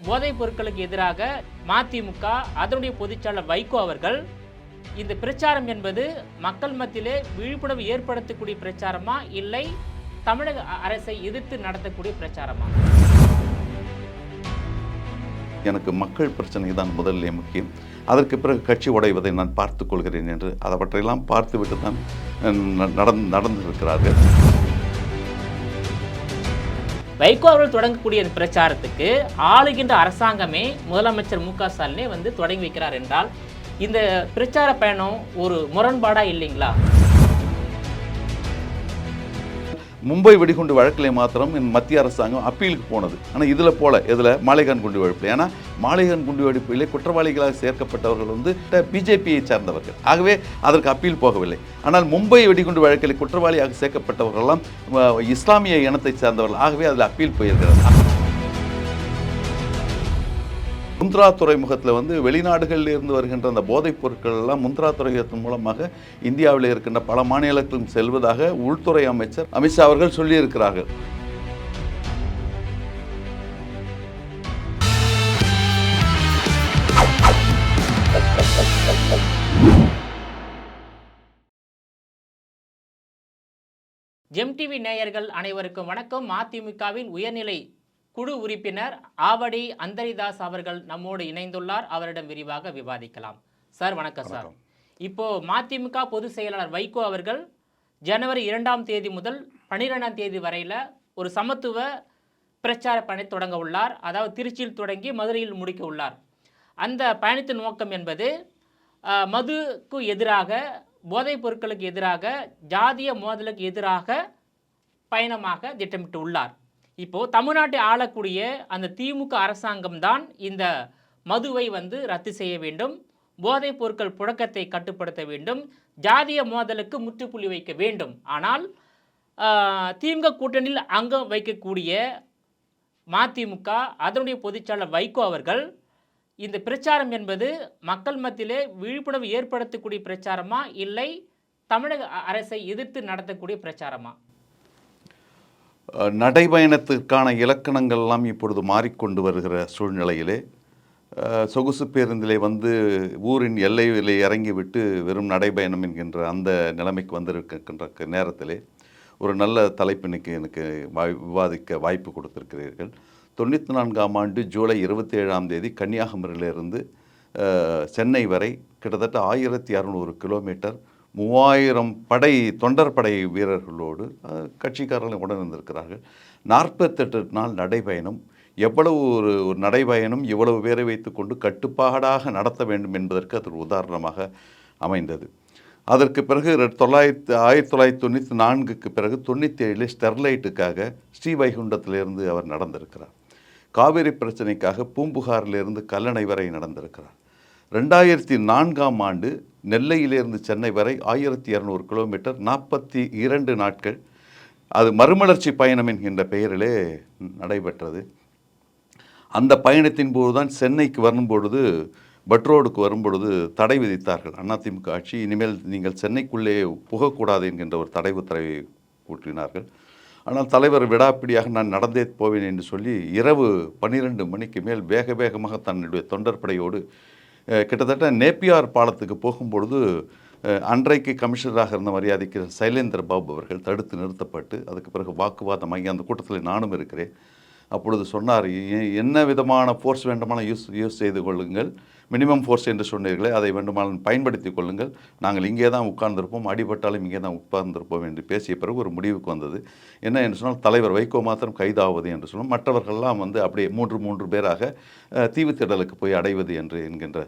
போதைப் பொருட்களுக்கு எதிராக மதிமுக அதனுடைய பொதுச்செயலாளர் வைகோ அவர்கள் இந்த பிரச்சாரம் என்பது மக்கள் மத்தியிலே விழிப்புணர்வு ஏற்படுத்தக்கூடிய பிரச்சாரமா இல்லை தமிழக அரசை எதிர்த்து நடத்தக்கூடிய பிரச்சாரமா? எனக்கு மக்கள் பிரச்சனை தான் முதலிலே முக்கியம். அதற்கு பிறகு கட்சி உடைவதை நான் பார்த்துக் கொள்கிறேன் என்று அவற்றையெல்லாம் பார்த்துவிட்டு தான் நடந்திருக்கிறார்கள். வைகோ அவர்கள் தொடங்கக்கூடிய இந்த பிரச்சாரத்துக்கு ஆளுகின்ற அரசாங்கமே முதலமைச்சர் மு.க.ஸ்டாலினே தொடங்கி வைக்கிறார் என்றால் இந்த பிரச்சார பயணம் ஒரு முரண்பாடா இல்லைங்களா? மும்பை வெடிகுண்டு வழக்கிலே மாத்திரம் மத்திய அரசாங்கம் அப்பீலுக்கு போனது. ஆனால் இதில் மாலேகான் குண்டு வெடிப்பு, ஏன்னா மாலேகான் குண்டு வெடிப்பிலே குற்றவாளிகளாக சேர்க்கப்பட்டவர்கள் பிஜேபியை சார்ந்தவர்கள். ஆகவே அதற்கு அப்பீல் போகவில்லை. ஆனால் மும்பை வெடிகுண்டு வழக்கில் குற்றவாளியாக சேர்க்கப்பட்டவர்களெல்லாம் இஸ்லாமிய இனத்தை சார்ந்தவர்கள். ஆகவே அதில் அப்பீல் போயிருக்கிறது. முந்த்ரா துறைமுகத்தில் வெளிநாடுகளில் இருந்து வருகின்ற அந்த போதைப் பொருட்கள் எல்லாம் முந்த்ரா துறைமுகத்தின் மூலமாக இந்தியாவில் இருக்கின்ற பல மாநிலங்களுக்கும் செல்வதாக உள்துறை அமைச்சர் அமித்ஷா அவர்கள் சொல்லியிருக்கிறார்கள். ஜெம் டிவி நேயர்கள் அனைவருக்கும் வணக்கம். மதிமுகவின் உயர்நிலை குழு உறுப்பினர் ஆவடி அந்தரிதாஸ் அவர்கள் நம்மோடு இணைந்துள்ளார். அவரிடம் விரிவாக விவாதிக்கலாம். சார் வணக்கம். சார், இப்போ மதிமுக பொதுச் செயலாளர் வைகோ அவர்கள் ஜனவரி 2ஆம் தேதி முதல் 12ஆம் தேதி வரையில் ஒரு சமத்துவ பிரச்சார பயணத்தை தொடங்க உள்ளார். அதாவது திருச்சியில் தொடங்கி மதுரையில் முடிக்க உள்ளார். அந்த பயணத்தின் நோக்கம் என்பது மதுக்கு எதிராக, போதைப் பொருட்களுக்கு எதிராக, ஜாதிய மோதலுக்கு எதிராக பயணமாக திட்டமிட்டு உள்ளார். இப்போது தமிழ்நாட்டை ஆளக்கூடிய அந்த திமுக அரசாங்கம் தான் இந்த மதுவை ரத்து செய்ய வேண்டும், போதைப் பொருட்கள் புழக்கத்தை கட்டுப்படுத்த வேண்டும், ஜாதிய மோதலுக்கு முற்றுப்புள்ளி வைக்க வேண்டும். ஆனால் திமுக கூட்டணியில் அங்கம் வைக்கக்கூடிய மதிமுக அதனுடைய பொதுச்செயலாளர் வைகோ அவர்கள் இந்த பிரச்சாரம் என்பது மக்கள் மத்தியிலே விழிப்புணர்வு ஏற்படுத்தக்கூடிய பிரச்சாரமா இல்லை தமிழக அரசை எதிர்த்து நடத்தக்கூடிய பிரச்சாரமா? நடைபயணத்திற்கான இலக்கணங்கள்லாம் இப்பொழுது மாறிக்கொண்டு வருகிற சூழ்நிலையிலே சொகுசு பேருந்திலே ஊரின் எல்லையிலே இறங்கிவிட்டு வெறும் நடைபயணம் என்கின்ற அந்த நிலைமைக்கு வந்திருக்கின்ற நேரத்திலே ஒரு நல்ல தலைப்பினுக்கு எனக்கு விவாதிக்க வாய்ப்பு கொடுத்திருக்கிறீர்கள். 94ஆம் ஆண்டு ஜூலை 27ஆம் தேதி கன்னியாகுமரியிலிருந்து சென்னை வரை கிட்டத்தட்ட 1600 கிலோமீட்டர் 3000 தொண்டர் படை வீரர்களோடு கட்சிக்காரர்கள் உடன் இருந்திருக்கிறார்கள். 48 நாள் நடைபயணம். எவ்வளவு ஒரு நடைபயணம் இவ்வளவு பேரை வைத்துக்கொண்டு கட்டுப்பாடாக நடத்த வேண்டும் என்பதற்கு அது ஒரு உதாரணமாக அமைந்தது. அதற்கு பிறகு 1994க்கு பிறகு 97 ஸ்டெர்லைட்டுக்காக ஸ்ரீவைகுண்டத்திலிருந்து அவர் நடந்திருக்கிறார். காவிரி பிரச்சனைக்காக பூம்புகாரிலிருந்து கல்லணை வரை நடந்திருக்கிறார். 2004ஆம் ஆண்டு நெல்லையிலிருந்து சென்னை வரை 1200 கிலோமீட்டர் 42 நாட்கள் அது மறுமலர்ச்சி பயணம் என்கின்ற பெயரிலே நடைபெற்றது. அந்த பயணத்தின் போது தான் சென்னைக்கு வரும்பொழுது, பட்ரோடுக்கு வரும்பொழுது தடை விதித்தார்கள் அதிமுக ஆட்சி. இனிமேல் நீங்கள் சென்னைக்குள்ளே புகக்கூடாது என்கின்ற ஒரு தடை உத்தரவை கூட்டினார்கள். ஆனால் தலைவர் விடாப்பிடியாக நான் நடந்தே போவேன் என்று சொல்லி இரவு 12 மணிக்கு மேல் வேக வேகமாக தன்னுடைய தொண்டற்படையோடு கிட்டத்தட்ட நேப்பியார் பாலத்துக்கு போகும்பொழுது அன்றைக்கு கமிஷனராக இருந்த மரியாதைக்கு சைலேந்திர பாபு அவர்கள் தடுத்து நிறுத்தப்பட்டு அதுக்கு பிறகு வாக்குவாதமாகி அந்த கூட்டத்தில் நானும் இருக்கிறேன். அப்பொழுது சொன்னார், என்ன விதமான ஃபோர்ஸ் வேண்டுமானால் யூஸ் செய்து கொள்ளுங்கள், மினிமம் ஃபோர்ஸ் என்று சொன்னீர்களே அதை வேண்டுமானால் பயன்படுத்தி கொள்ளுங்கள், நாங்கள் இங்கே தான் உட்கார்ந்திருப்போம், அடிபட்டாலும் இங்கே தான் உட்கார்ந்திருப்போம் என்று பேசிய பிறகு ஒரு முடிவுக்கு வந்தது. என்ன என்று சொன்னால் தலைவர் வைகோ மாத்திரம் கைதாவது என்று சொன்னோம், மற்றவர்கள்லாம் அப்படியே 3 பேராக தீவுத்திடலுக்கு போய் அடைவது என்கின்ற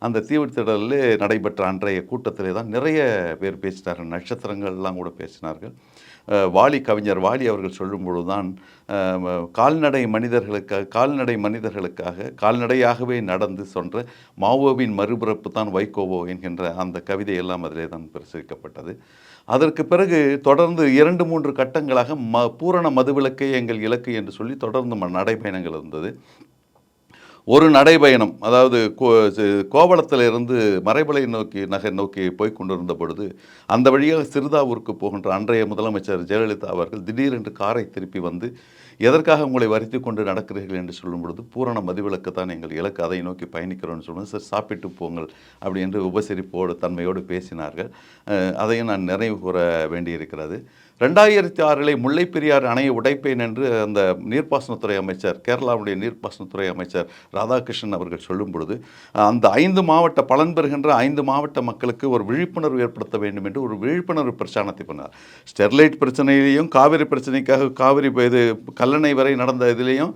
அந்த தீவுத்திடலில் நடைபெற்ற அன்றைய கூட்டத்திலே தான் நிறைய பேர் பேசினார்கள். நட்சத்திரங்கள்லாம் கூட பேசினார்கள். கவிஞர் வாலி அவர்கள் சொல்லும்பொழுது தான் கால்நடை மனிதர்களுக்காக கால்நடையாகவே நடந்து சென்ற மாவோவின் மறுபிறப்பு தான் வைகோவோ என்கின்ற அந்த கவிதையெல்லாம் அதிலே தான் பிரசுரிக்கப்பட்டது. அதற்கு பிறகு தொடர்ந்து 2-3 கட்டங்களாக பூரண மதுவிலக்கே எங்கள் இலக்கு என்று சொல்லி தொடர்ந்து நடைபயணங்கள் இருந்தது. ஒரு நடைபயணம், அதாவது கோவளத்திலிருந்து மறைமலை நகர் நோக்கி போய் கொண்டிருந்த பொழுது அந்த வழியாக சிறுதாவூருக்கு போகின்ற அன்றைய முதலமைச்சர் ஜெயலலிதா அவர்கள் திடீரென்று காரை திருப்பி வந்து, எதற்காக உங்களை வருத்தி கொண்டு நடக்கிறீர்கள் என்று சொல்லும் பொழுது, பூரண மதிவிலக்கு தான் எங்கள் இலக்கு, அதை நோக்கி பயணிக்கிறோம்னு சொல்லுங்கள் சார், சாப்பிட்டு போங்கள் அப்படி என்று உபசரிப்போடு தன்மையோடு பேசினார்கள். அதையும் நான் நிறைவு கூற வேண்டியிருக்கிறது. 2006 முல்லைப் பெரியாறு அணையை உடைப்பேன் என்று அந்த நீர்ப்பாசனத்துறை அமைச்சர், கேரளாவுடைய நீர்ப்பாசனத்துறை அமைச்சர் ராதாகிருஷ்ணன் அவர்கள் சொல்லும் பொழுது, அந்த 5 மாவட்ட பலன் பெறுகின்ற 5 மாவட்ட மக்களுக்கு ஒரு விழிப்புணர்வு ஏற்படுத்த வேண்டும் என்று ஒரு விழிப்புணர்வு பிரச்சாரத்தை பண்ணார். ஸ்டெர்லைட் பிரச்சனையிலையும் காவிரி பிரச்சனைக்காக காவிரி இது கல்லணை வரை நடந்த இதிலையும்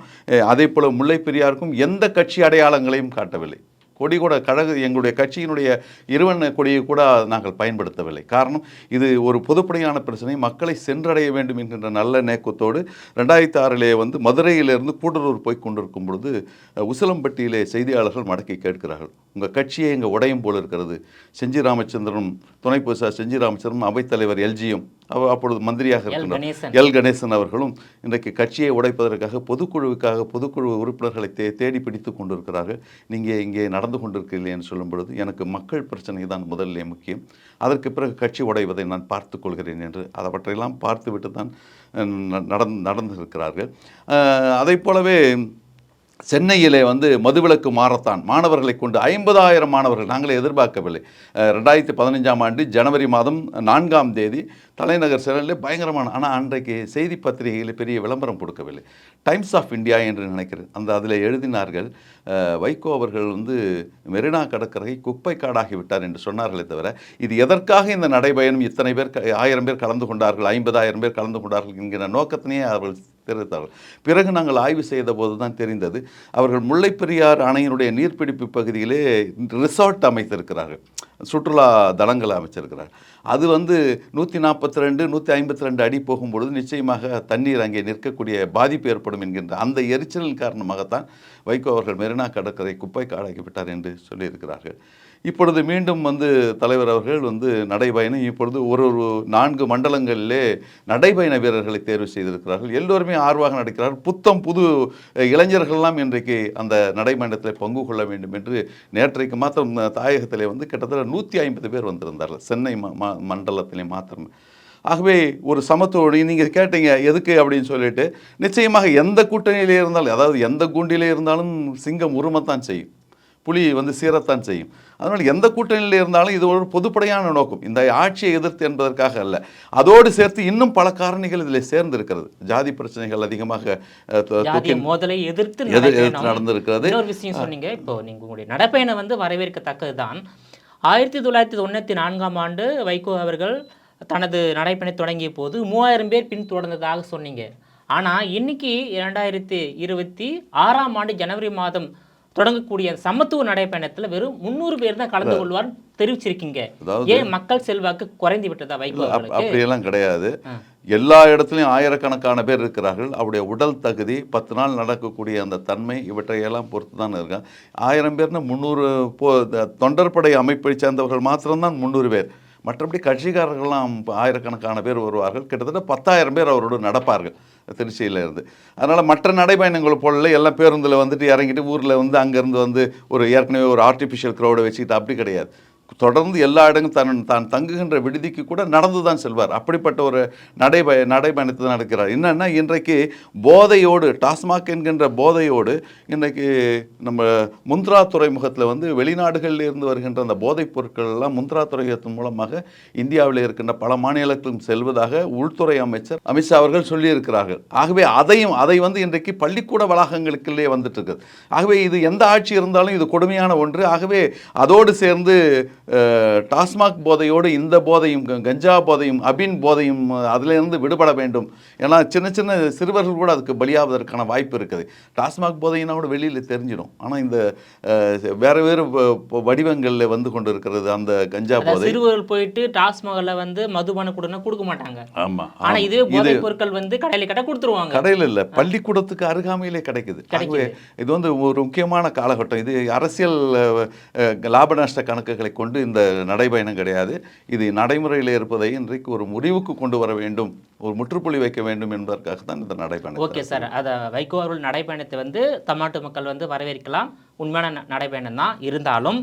அதே போல் முல்லைப் பெரியாருக்கும் எந்த கட்சி அடையாளங்களையும் காட்டவில்லை. கொடி கூட எங்களுடைய கட்சியினுடைய இருவண்ண கொடியை கூட நாங்கள் பயன்படுத்தவில்லை. காரணம், இது ஒரு பொதுப்படையான பிரச்சனை, மக்களை சென்றடைய வேண்டும் என்கின்ற நல்ல நோக்கத்தோடு 2006 வந்து மதுரையிலிருந்து கூடலூர் போய் கொண்டிருக்கும் பொழுது உசிலம்பட்டியிலே செய்தியாளர்கள் மடக்கி கேட்கிறார்கள், உங்கள் கட்சியை எங்கே உடையும் போல் இருக்கிறது. செஞ்சி ராமச்சந்திரனும் துணை பொதுச்செயலாளர் செஞ்சி ராமச்சந்திரனும் அவைத்தலைவர் எல்ஜியும் அப்பொழுது மந்திரியாக இருக்கின்றார் எல் கணேசன் அவர்களும் இன்றைக்கு கட்சியை உடைப்பதற்காக பொதுக்குழு உறுப்பினர்களை தேடி பிடித்து கொண்டிருக்கிறார்கள். நீங்கள் இங்கே நடந்து கொண்டிருக்கிறீர்கள் என்று சொல்லும் பொழுது, எனக்கு மக்கள் பிரச்சனை தான் முதலிலே முக்கியம், அதற்கு பிறகு கட்சி உடைவதை நான் பார்த்து கொள்கிறேன் என்று அவற்றையெல்லாம் பார்த்துவிட்டு தான் நடந்திருக்கிறார்கள். அதை போலவே சென்னையிலே வந்து மதுவிலக்கு மாரத்தான் மாணவர்களை கொண்டு 50,000 மாணவர்கள், நாங்களே எதிர்பார்க்கவில்லை. 2015 ஜனவரி மாதம் 4 தலைநகர் சென்னையிலே பயங்கரமான, ஆனால் அன்றைக்கு செய்தி பத்திரிகையில் பெரிய விளம்பரம் கொடுக்கவில்லை. டைம்ஸ் ஆஃப் இந்தியா என்று நினைக்கிறேன், அதில் எழுதினார்கள், வைகோ அவர்கள் வந்து மெரினா கடற்கரை குப்பை காடாகிவிட்டார் என்று சொன்னார்களே தவிர, இது எதற்காக இந்த நடைபயணம் இத்தனை பேர் 1000 பேர் கலந்து கொண்டார்கள், 50,000 பேர் கலந்து கொண்டார்கள் என்கிற நோக்கத்தினையே அவர்கள் தெரிவித்தார்கள். பிறகு நாங்கள் ஆய்வு செய்த போது தான் தெரிந்தது, அவர்கள் முல்லைப் பெரியாறு அணையினுடைய நீர்பிடிப்பு பகுதியிலே ரிசார்ட் அமைத்திருக்கிறார்கள், சுற்றுலா தளங்களை அமைச்சிருக்கிறார்கள். அது வந்து 142 152 அடி போகும்பொழுது நிச்சயமாக தண்ணீர் அங்கே நிற்கக்கூடிய பாதிப்பு ஏற்படும் என்கின்ற அந்த எரிச்சலின் காரணமாகத்தான் வைகோ அவர்கள் மெரினா கடற்கரை குப்பை காடாகிவிட்டார் என்று சொல்லியிருக்கிறார்கள். இப்பொழுது மீண்டும் வந்து தலைவர் அவர்கள் வந்து நடைபயணம், இப்பொழுது ஒரு 4 மண்டலங்களிலே நடைபயண வீரர்களை தேர்வு செய்திருக்கிறார்கள். எல்லோருமே ஆர்வமாக நடக்கிறார்கள். புது இளைஞர்கள்லாம் இன்றைக்கு அந்த நடைபயணத்தில் பங்கு கொள்ள வேண்டும் என்று நேற்றைக்கு மாத்திரம் தாயகத்திலே வந்து கிட்டத்தட்ட 150 பேர் வந்திருந்தார்கள், சென்னை மண்டலத்திலே மாத்திரம். ஆகவே ஒரு சமத்துவம், நீங்கள் கேட்டீங்க எதுக்கு அப்படின்னு சொல்லிட்டு, நிச்சயமாக எந்த கூட்டணியிலே இருந்தாலும், அதாவது எந்த கூண்டிலே இருந்தாலும் சிங்கம் உருமத்தான் செய்யும், புலி வந்து சீரத்தான் செய்யும். அதனால் எந்த கூட்டணியில் இருந்தாலும் இது ஒரு பொதுப்படையான நோக்கம், இந்த ஆட்சியை எதிர்த்து என்பதற்காக அல்ல. அதோடு சேர்த்து இன்னும் பல காரணிகள் இதில் சேர்ந்து இருக்கிறது. ஜாதி பிரச்சனைகள் அதிகமாக மோதலை எதிர்த்து நடந்திருக்கிறது. இன்னொரு விஷயம் சொன்னீங்க, இப்போ நீங்கள் உங்களுடைய நடைப்பயணம் வந்து வரவேற்கத்தக்கது தான். 1994 வைகோ அவர்கள் தனது நடைப்பயணம் தொடங்கிய போது 3000 பேர் பின்தொடர்ந்ததாக சொன்னீங்க. ஆனால் இன்னைக்கு 2026 ஜனவரி மாதம் தொடங்கக்கூடிய சமத்துவ நடைப்பயணத்தில் வெறும் 300 பேர் தான் கலந்து கொள்வார் தெரிவிச்சிருக்கீங்க. ஏன் மக்கள் செல்வாக்கு குறைந்து விட்டதா வைகோ? அப்படியெல்லாம் கிடையாது. எல்லா இடத்துலையும் ஆயிரக்கணக்கான பேர் இருக்கிறார்கள். அவருடைய உடல் தகுதி, 10 நாள் நடக்கக்கூடிய அந்த தன்மை, இவற்றையெல்லாம் பொறுத்து தான் இருக்காங்க. 1000 பேர்னா 300 தொண்டர்படை அமைப்பை சேர்ந்தவர்கள் மாத்திரம்தான் 300 பேர். மற்றபடி கட்சிக்காரர்கள்லாம் ஆயிரக்கணக்கான பேர் வருவார்கள். கிட்டத்தட்ட 10,000 பேர் அவரோடு நடப்பார்கள் திருச்சியிலேருந்து. அதனால் மற்ற நடைபயணங்கள் போல எல்லாம் பேருந்தில் வந்துட்டு இறங்கிட்டு ஊரில் வந்து அங்கேருந்து வந்து ஒரு ஏற்கனவே ஒரு ஆர்டிஃபிஷியல் க்ரௌடை வச்சுக்கிட்டு அப்படி கிடையாது. தொடர்ந்து எல்லா இடங்களும் தான் தங்குகின்ற விடுதிக்கு கூட நடந்து தான் செல்வார். அப்படிப்பட்ட ஒரு நடைபயணத்தை தான் நடக்கிறார். என்னென்னா, இன்றைக்கு போதையோடு, டாஸ்மாக் என்கின்ற போதையோடு இன்றைக்கு நம்ம முந்த்ரா துறைமுகத்தில் வந்து வெளிநாடுகளில் இருந்து வருகின்ற அந்த போதைப் பொருட்கள் எல்லாம் முந்த்ரா துறைமுகத்தின் மூலமாக இந்தியாவில் இருக்கின்ற பல மாநிலங்களுக்கும் செல்வதாக உள்துறை அமைச்சர் அமித்ஷா அவர்கள் சொல்லியிருக்கிறார்கள். ஆகவே அதை வந்து இன்றைக்கு பள்ளிக்கூட வளாகங்களுக்குள்ளே வந்துட்டு இருக்குது. ஆகவே இது எந்த ஆட்சி இருந்தாலும் இது கொடுமையான ஒன்று. ஆகவே அதோடு சேர்ந்து டாஸ்மாக் போதையோடு இந்த போதையும், கஞ்சா போதையும், அபின் போதையும் அதிலிருந்து விடுபட வேண்டும். ஏன்னா சின்ன சின்ன சிறுவர்கள் கூட அதுக்கு பலியாவதற்கான வாய்ப்பு இருக்குது. டாஸ்மாக் போதையினா கூட வெளியில் தெரிஞ்சிடும். ஆனால் இந்த வேறு வடிவங்களில் வந்து கொண்டு இருக்கிறது அந்த கஞ்சா போதை. சிறுவர்கள் போயிட்டு டாஸ்மாகில் வந்து மதுபான கொடுக்க மாட்டாங்க. ஆமாம். ஆனால் இதுவே போதைப் பொருட்கள் வந்து கடையில் கொடுத்துருவாங்க. கடையில் இல்லை, பள்ளிக்கூடத்துக்கு அருகாமையிலே கிடைக்குது. ஆகவே இது வந்து ஒரு முக்கியமான காலகட்டம். இது அரசியல் லாப நஷ்ட கணக்குகளை கொண்டு கொண்டு இந்த நடைபயணம் கிடையாது. இது நடைமுறையில் இருப்பதை இன்றைக்கு ஒரு முடிவுக்கு கொண்டு வர வேண்டும், ஒரு முற்றுப்புள்ளி வைக்க வேண்டும் என்பதற்காக தான் இந்த நடைபயணம். ஓகே சார், அதை வைகோ அவர்கள் நடைபயணத்தை வந்து தமிழ்நாட்டு மக்கள் வந்து வரவேற்கலாம், உண்மையான நடைபயணம் தான். இருந்தாலும்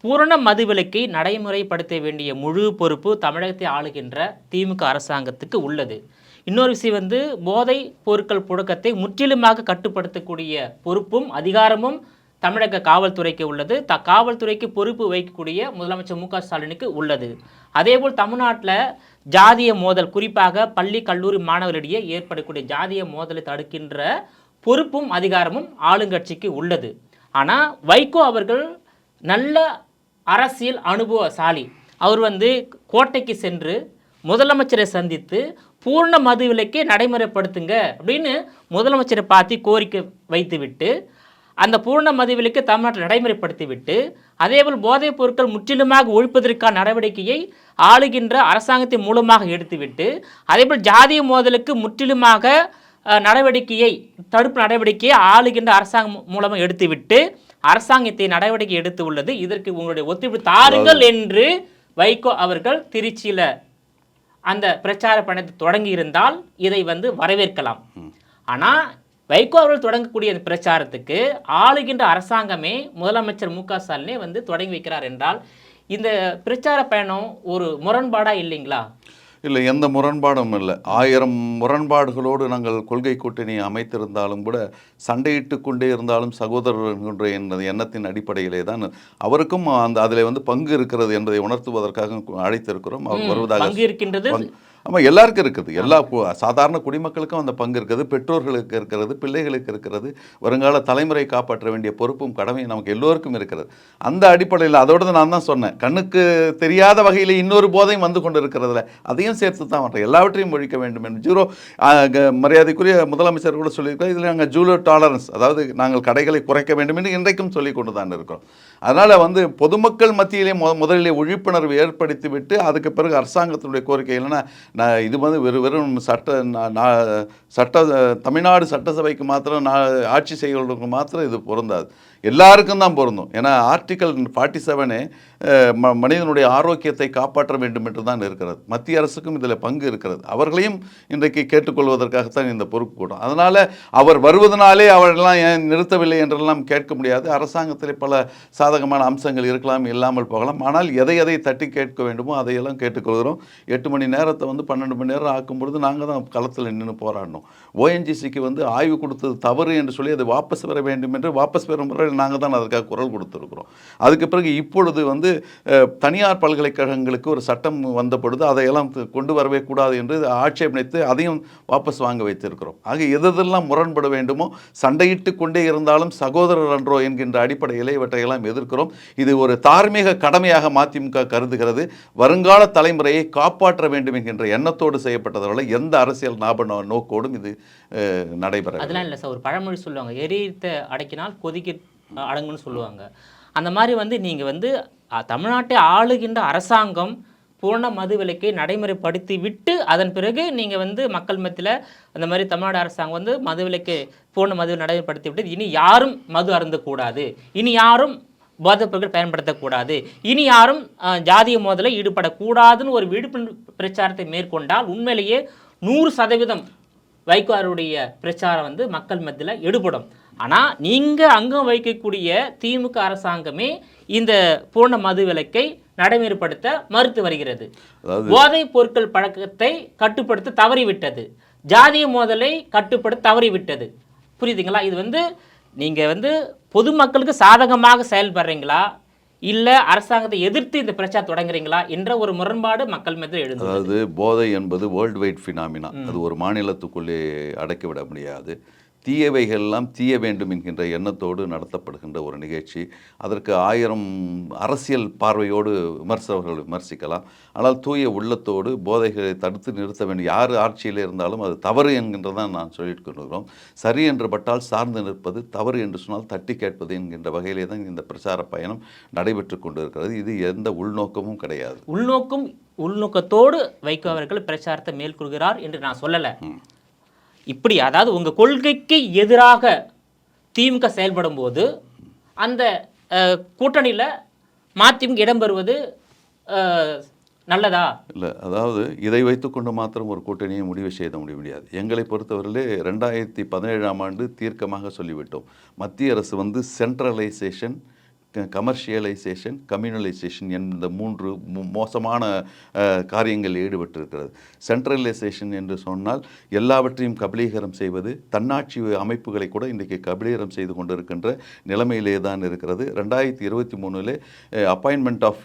பூரண மதுவிலக்கை நடைமுறைப்படுத்த வேண்டிய முழு பொறுப்பு தமிழகத்தை ஆளுகின்ற திமுக அரசாங்கத்துக்கு உள்ளது. இன்னொரு விஷயம் வந்து போதை பொருட்கள் புழக்கத்தை முற்றிலுமாக கட்டுப்படுத்தக்கூடிய பொறுப்பும் அதிகாரமும் தமிழக காவல்துறைக்கு உள்ளது. காவல்துறைக்கு பொறுப்பு வைக்கக்கூடிய முதலமைச்சர் மு க ஸ்டாலினுக்கு உள்ளது. அதேபோல் தமிழ்நாட்டில் ஜாதிய மோதல், குறிப்பாக பள்ளி கல்லூரி மாணவர்களிடையே ஏற்படக்கூடிய ஜாதிய மோதலை தடுக்கின்ற பொறுப்பும் அதிகாரமும் ஆளுங்கட்சிக்கு உள்ளது. ஆனால் வைகோ அவர்கள் நல்ல அரசியல் அனுபவசாலி. அவர் வந்து கோட்டைக்கு சென்று முதலமைச்சரை சந்தித்து பூர்ண மது விலக்கை நடைமுறைப்படுத்துங்க அப்படின்னு முதலமைச்சரை பார்த்து கோரிக்கை வைத்துவிட்டு அந்த பூர்ண மது விலக்கை தமிழ்நாட்டில் நடைமுறைப்படுத்திவிட்டு, அதேபோல் போதைப் பொருட்கள் முற்றிலுமாக ஒழிப்பதற்கான நடவடிக்கையை ஆளுகின்ற அரசாங்கத்தின் மூலமாக எடுத்துவிட்டு, அதேபோல் ஜாதிய மோதலுக்கு முற்றிலுமாக தடுப்பு நடவடிக்கையை ஆளுகின்ற அரசாங்கம் மூலமாக எடுத்துவிட்டு அரசாங்கத்தை நடவடிக்கை எடுத்து உள்ளது. இதற்கு உங்களுடைய ஒத்துழைப்பு தாருங்கள் என்று வைகோ அவர்கள் திருச்சியில் அந்த பிரச்சார பயணத்தை தொடங்கி இருந்தால் இதை வந்து வரவேற்கலாம். ஆனால் வைகோ அவர்கள் தொடங்கக்கூடிய அந்த பிரச்சாரத்துக்கு ஆளுகின்ற அரசாங்கமே முதலமைச்சர் மு க ஸ்டாலினே வந்து தொடங்கி வைக்கிறார் என்றால் இந்த பிரச்சார பயணம் ஒரு முரண்பாடா இல்லைங்களா? இல்லை, எந்த முரண்பாடும் இல்லை. 1000 முரண்பாடுகளோடு நாங்கள் கொள்கை கூட்டணி அமைத்திருந்தாலும் கூட சண்டையிட்டு கொண்டே இருந்தாலும் சகோதரர் என்கின்ற எண்ணத்தின் அடிப்படையிலே தான் அவருக்கும் அதில் வந்து பங்கு இருக்கிறது என்பதை உணர்த்துவதற்காக அழைத்திருக்கிறோம். அவர் வருவதாக பங்கு இருக்கின்றது. ஆமாம், எல்லாருக்கும் இருக்குது. எல்லா சாதாரண குடிமக்களுக்கும் அந்த பங்கு இருக்குது, பெற்றோர்களுக்கு இருக்கிறது, பிள்ளைகளுக்கு இருக்கிறது, வருங்கால தலைமுறை காப்பாற்ற வேண்டிய பொறுப்பும் கடமையும் நமக்கு எல்லோருக்கும் இருக்கிறது. அந்த அடிப்படையில் அதோடு நான் தான் சொன்னேன், கண்ணுக்கு தெரியாத வகையில் இன்னொரு போதையும் வந்து கொண்டு இருக்கிறதுல அதையும் சேர்த்து தான் வர்றேன். எல்லாவற்றையும் ஒழிக்க வேண்டும் என்று மரியாதைக்குரிய முதலமைச்சர் கூட சொல்லியிருக்கிறோம். இதில் நாங்கள் ஜூலோ டாலரன்ஸ், அதாவது நாங்கள் கடைகளை குறைக்க வேண்டும் என்று இன்றைக்கும் சொல்லிக் கொண்டு தான் இருக்கிறோம். அதனால் வந்து பொதுமக்கள் மத்தியிலே முதலிலே விழிப்புணர்வு ஏற்படுத்திவிட்டு அதுக்கு பிறகு அரசாங்கத்தினுடைய கோரிக்கை இல்லைன்னா இது வந்து வெறும் தமிழ்நாடு சட்டசபைக்கு மாத்திரம் ஆட்சி செய்வதற்கு மாத்திரம் இது பொருந்தாது, எல்லாருக்கும் தான் பொருந்தும். ஏன்னா ஆர்டிக்கல் 47 மனிதனுடைய ஆரோக்கியத்தை காப்பாற்ற வேண்டும் என்று தான் இருக்கிறது. மத்திய அரசுக்கும் இதில் பங்கு இருக்கிறது. அவர்களையும் இன்றைக்கு கேட்டுக்கொள்வதற்காகத்தான் இந்த பொறுப்பு கூடும். அதனால் அவர் வருவதனாலே அவரெல்லாம் ஏன் நிறுத்தவில்லை என்றெல்லாம் கேட்க முடியாது. அரசாங்கத்தில் பல சாதகமான அம்சங்கள் இருக்கலாம், இல்லாமல் போகலாம். ஆனால் எதை தட்டி கேட்க வேண்டுமோ அதையெல்லாம் கேட்டுக்கொள்கிறோம். 8 மணி நேரத்தை வந்து 12 மணி நேரம் ஆக்கும் பொழுது நாங்கள் தான் களத்தில் நின்று போராடணும். ONGCக்கு வந்து ஆய்வு கொடுத்தது தவறு என்று சொல்லி அதை வாபஸ் பெற வேண்டும் என்று வாபஸ் பெறும் முறை நாங்கள் தான் அதற்காக குரல் கொடுத்துருக்குறோம். அதுக்கு பிறகு இப்பொழுது வந்து தனியார் பல்கலைக்கழகங்களுக்கு ஒரு சட்டம் வந்த பொழுது அதையெல்லாம் கொண்டு வரவே கூடாது என்று ஆட்சேபித்து அதையும் வாபஸ் வாங்க வைத்திருக்கிறோம். ஆக எதெல்லாம் முரண்பட வேண்டுமோ சண்டையிட்டு கொண்டே இருந்தாலும் சகோதரர் அன்றோ என்கின்ற அடிப்படையில் இவற்றையெல்லாம் எதிர்க்கிறோம். இது ஒரு தார்மீக கடமையாக மதிமுக கருதுகிறது. வருங்கால தலைமுறையை காப்பாற்ற வேண்டும் என்கின்ற எண்ணத்தோடு செய்யப்பட்டதோட எந்த அரசியல் நோக்கோடும் இது நடைபெற. அதெல்லாம் இல்லை சார், ஒரு பழமொழி சொல்லுவாங்க, எரியத்தை அடக்கினால் கொதிக்க அடங்குன்னு சொல்லுவாங்க. அந்த மாதிரி வந்து நீங்கள் வந்து தமிழ்நாட்டை ஆளுகின்ற அரசாங்கம் பூர்ண மது விலக்கை நடைமுறைப்படுத்தி விட்டு அதன் பிறகு நீங்கள் வந்து மக்கள் மத்தியில் அந்த மாதிரி தமிழ்நாடு அரசாங்கம் வந்து மது விலக்கை பூர்ண மது நடைமுறைப்படுத்தி விட்டு இனி யாரும் மது அருந்தக்கூடாது, இனி யாரும் போதைப் பொருட்கள் பயன்படுத்தக்கூடாது, இனி யாரும் ஜாதிய மோதலில் ஈடுபடக்கூடாதுன்னு ஒரு விழிப்புணர்வு பிரச்சாரத்தை மேற்கொண்டால் உண்மையிலேயே 100% வைகோ அவருடைய பிரச்சாரம் வந்து மக்கள் மத்தியில் எடுபடும். ஆனால் நீங்கள் அங்கம் வைக்கக்கூடிய திமுக அரசாங்கமே இந்த பூர்ண மது விலக்கை நடைமுறைப்படுத்த மறுத்து வருகிறது. போதைப் பொருட்கள் பழக்கத்தை கட்டுப்படுத்த தவறிவிட்டது, ஜாதிய மோதலை கட்டுப்படுத்த தவறிவிட்டது. புரியுதுங்களா? இது வந்து நீங்கள் வந்து பொதுமக்களுக்கு சாதகமாக செயல்படுறீங்களா இல்லை அரசாங்கத்தை எதிர்த்து இந்த பிரச்சாரம் தொடங்குறீங்களா என்ற ஒரு முரண்பாடு மக்கள் மீது எழுந்தது. அதாவது போதை என்பது வேர்ல்டு வைட் ஃபினாமினா, அது ஒரு மாநிலத்துக்குள்ளே அடக்கிவிட முடியாது. தீயவைகள்லாம் தீய வேண்டும் என்கின்ற எண்ணத்தோடு நடத்தப்படுகின்ற ஒரு நிகழ்ச்சி. அதற்கு 1000 அரசியல் பார்வையோடு விமர்சகர்கள் விமர்சிக்கலாம். ஆனால் தூய உள்ளத்தோடு போதைகளை தடுத்து நிறுத்த வேண்டும். யார் ஆட்சியில் இருந்தாலும் அது தவறு என்கின்றதான் நான் சொல்லிட்டு கொண்டிருக்கிறோம். சரி என்று பட்டால் சார்ந்து நிற்பது, தவறு என்று சொன்னால் தட்டி கேட்பது என்கின்ற வகையிலே தான் இந்த பிரச்சார பயணம் நடைபெற்று கொண்டிருக்கிறது. இது எந்த உள்நோக்கமும் கிடையாது. உள்நோக்கத்தோடு வைகோ அவர்கள் பிரச்சாரத்தை மேற்கொள்கிறார் என்று நான் சொல்லலை. இப்படி அதாவது உங்கள் கொள்கைக்கு எதிராக திமுக செயல்படும் போது அந்த கூட்டணியில் மதிமுக இடம்பெறுவது நல்லதா? இல்லை, அதாவது இதை வைத்துக்கொண்டு மாத்திரம் ஒரு கூட்டணியை முடிவு செய்த முடியாது. எங்களை பொறுத்தவரையிலே 2017ஆம் ஆண்டு தீர்க்கமாக சொல்லிவிட்டோம். மத்திய அரசு வந்து சென்ட்ரலைசேஷன், கமர்ஷியலைசேஷன், கம்யூனலைசேஷன் என்ற 3 மோசமான காரியங்களில் ஈடுபட்டிருக்கிறது. சென்ட்ரலைசேஷன் என்று சொன்னால் எல்லாவற்றையும் கபலீகரம் செய்வது, தன்னாட்சி அமைப்புகளை கூட இன்றைக்கு கபலீகரம் செய்து கொண்டிருக்கின்ற நிலைமையிலே தான் இருக்கிறது. 2023 appointment of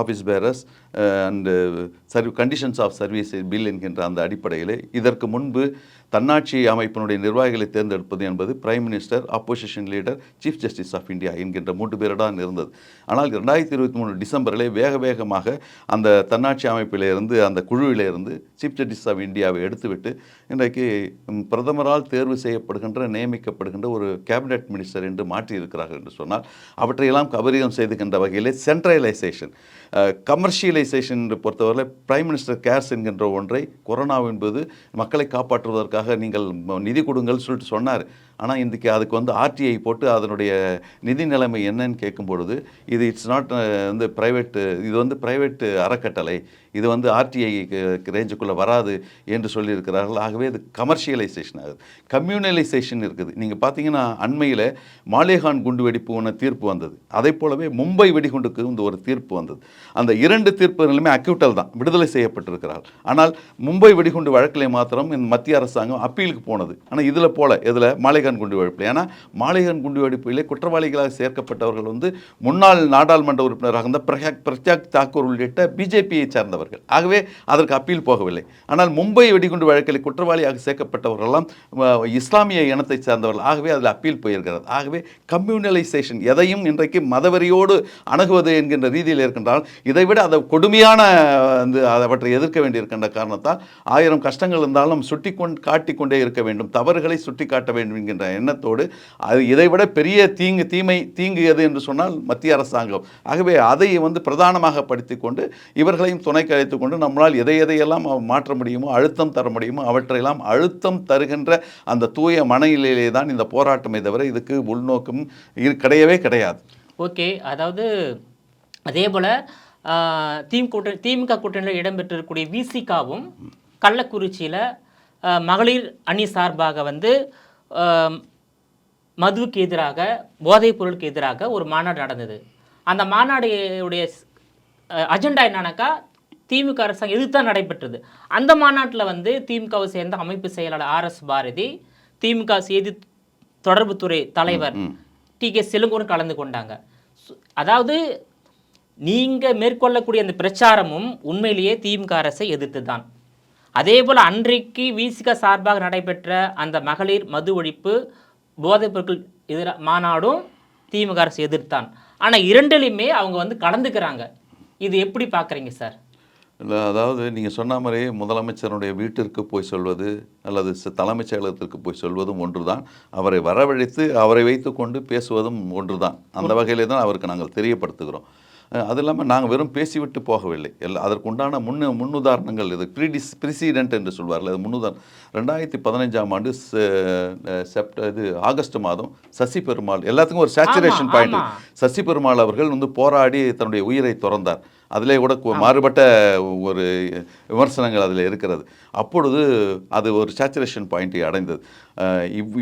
office bearers and conditions of service bill என்கின்ற அந்த அடிப்படையில் இதற்கு முன்பு தன்னாட்சி அமைப்பினுடைய நிர்வாகிகளை தேர்ந்தெடுப்பது என்பது prime minister, opposition leader, chief justice of India என்கின்ற 3 பேரிடம் இருந்தது. ஆனால் 2023 டிசம்பரிலே வேகமாக அந்த தன்னாட்சி அமைப்பிலிருந்து, அந்த குழுவிலிருந்து சீஃப் ஜஸ்டிஸ் ஆஃப் இந்தியாவை எடுத்துவிட்டு இன்றைக்கு பிரதமரால் தேர்வு செய்யப்படுகின்ற, நியமிக்கப்படுகின்ற ஒரு கேபினெட் மினிஸ்டர் என்று மாற்றியிருக்கிறார்கள் என்று சொன்னால் அவற்றையெல்லாம் கபலீகரம் செய்துகின்ற வகையிலே சென்ட்ரலைசேஷன், கமர்ஷியலைசேஷன் என்று பொறுத்தவரை பிரைம் மினிஸ்டர் கேர்ஸ் என்கின்ற ஒன்றை கொரோனாவின் போது மக்களை காப்பாற்றுவதற்காக நீங்கள் நிதி கொடுங்கள் சொல்லிட்டு சொன்னார். ஆனால் இன்றைக்கி அதுக்கு வந்து ஆர்டிஐ போட்டு அதனுடைய நிதி நிலைமை என்னன்னு கேட்கும் பொழுது இது இட்ஸ் நாட் வந்து ப்ரைவேட்டு, இது வந்து ப்ரைவேட்டு அறக்கட்டளை, இது வந்து ஆர்டிஐ ரேஞ்சுக்குள்ளே வராது என்று சொல்லியிருக்கிறார்கள். ஆகவே இது கமர்ஷியலைசேஷன் ஆகுது. கம்யூனலைசேஷன் இருக்குது. நீங்கள் பார்த்தீங்கன்னா அண்மையில் மாலேகான் குண்டு வெடிப்பு ஒன்று தீர்ப்பு வந்தது. அதே போலவே மும்பை வெடிகுண்டுக்கு வந்து ஒரு தீர்ப்பு வந்தது. அந்த 2 தீர்ப்புகளுமே அக்யூட்டல் தான், விடுதலை செய்யப்பட்டிருக்கிறார்கள். ஆனால் மும்பை வெடிகுண்டு வழக்கிலே மாத்திரம் இந்த மத்திய அரசாங்கம் அப்பீலுக்கு போனது. ஆனால் இதில் இதில் மாலேகான் குண்டு வெடிப்பு, ஏன்னா மாலேகான் குண்டு வெடிப்பிலே குற்றவாளிகளாக சேர்க்கப்பட்டவர்கள் வந்து முன்னாள் நாடாளுமன்ற உறுப்பினராக இருந்த பிரக்யாக் தாக்கூர் உள்ளிட்ட பிஜேபியை சார்ந்தவர்கள். ஆகவே அதற்கு அப்பீல் போகவில்லை. ஆனால் மும்பை வெடிகுண்டு வழக்கில் குற்றவாளியாக சேர்க்கப்பட்டவர்களெல்லாம் இஸ்லாமிய இனத்தை சார்ந்தவர்கள். ஆகவே அதில் அப்பீல் போயிருக்கிறது. ஆகவே கம்யூனலைசேஷன், எதையும் இன்றைக்கு மதவெறியோடு அணுகுவது என்கின்ற ரீதியில் இருக்கின்றால் இதைவிட அதை கொடுமையான அவற்றை எதிர்க்க வேண்டியிருக்கின்ற காரணத்தால் 1000 கஷ்டங்கள் இருந்தாலும் காட்டிக்கொண்டே இருக்க வேண்டும், தவறுகளை சுட்டி காட்ட வேண்டும் என்கின்ற எண்ணத்தோடு அது இதைவிட பெரிய தீங்கு எது என்று சொன்னால் மத்திய அரசாங்கம். ஆகவே அதை வந்து பிரதானமாக படுத்திக் கொண்டு இவர்களையும் துணைக்கு அழைத்துக் கொண்டு நம்மளால் எதையெல்லாம் மாற்ற முடியுமோ, அழுத்தம் தர முடியுமோ அவற்றையெல்லாம் அழுத்தம் தருகின்ற அந்த தூய மனநிலையிலே தான் இந்த போராட்டமே தவிர இதுக்கு உள்நோக்கம் கிடையவே கிடையாது. ஓகே, அதாவது அதே போல் திமுக கூட்டணியில் இடம்பெற்றிருக்கக்கூடிய விசிகாவும் கள்ளக்குறிச்சியில் மகளிர் அணி சார்பாக வந்து மதுவுக்கு எதிராக, போதைப் பொருளுக்கு எதிராக ஒரு மாநாடு நடந்தது. அந்த மாநாடுடைய அஜெண்டா என்னன்னாக்கா திமுக அரசாங்கம் எதிர்த்தான் நடைபெற்றது. அந்த மாநாட்டில் வந்து திமுகவை சேர்ந்த அமைப்பு செயலாளர் RS பாரதி, திமுக செய்தி தொடர்புத்துறை தலைவர் TK செல்வகுமார் கலந்து கொண்டாங்க. அதாவது நீங்கள் மேற்கொள்ளக்கூடிய அந்த பிரச்சாரமும் உண்மையிலேயே திமுக அரசை எதிர்த்து தான். அதே போல் அன்றைக்கு விசிக சார்பாக நடைபெற்ற அந்த மகளிர் மது ஒழிப்பு, போதைப் பொருட்கள் எதிராக மாநாடும் திமுக அரசு எதிர்த்தான். ஆனால் 2லையுமே அவங்க வந்து கலந்துக்கிறாங்க. இது எப்படி பார்க்குறீங்க சார்? இல்லை, அதாவது நீங்கள் சொன்ன மாதிரி முதலமைச்சருடைய வீட்டிற்கு போய் சொல்வது அல்லது தலைமைச் செயலகத்திற்கு போய் சொல்வதும் ஒன்று தான், அவரை வரவழைத்து அவரை வைத்து கொண்டு பேசுவதும் ஒன்று தான். அந்த வகையிலே தான் அவருக்கு நாங்கள் தெரியப்படுத்துகிறோம். அது இல்லாமல் நாங்கள் வெறும் பேசிவிட்டு போகவில்லை, அதற்குண்டான முன்னுதாரணங்கள் இது ப்ரிசிடென்ட் என்று சொல்வார்கள். அது முன்னுதாரணம். 2015ஆம் ஆண்டு ஆகஸ்ட் மாதம் சசி பெருமாள், எல்லாத்துக்கும் ஒரு சேச்சுரேஷன் பாயிண்ட், சசி பெருமாள் அவர்கள் வந்து போராடி தன்னுடைய உயிரை துறந்தார். அதிலே கூட மாறுபட்ட ஒரு விமர்சனங்கள் அதில் இருக்கிறது. அப்பொழுது அது ஒரு சேச்சுரேஷன் பாயிண்ட்டை அடைந்தது.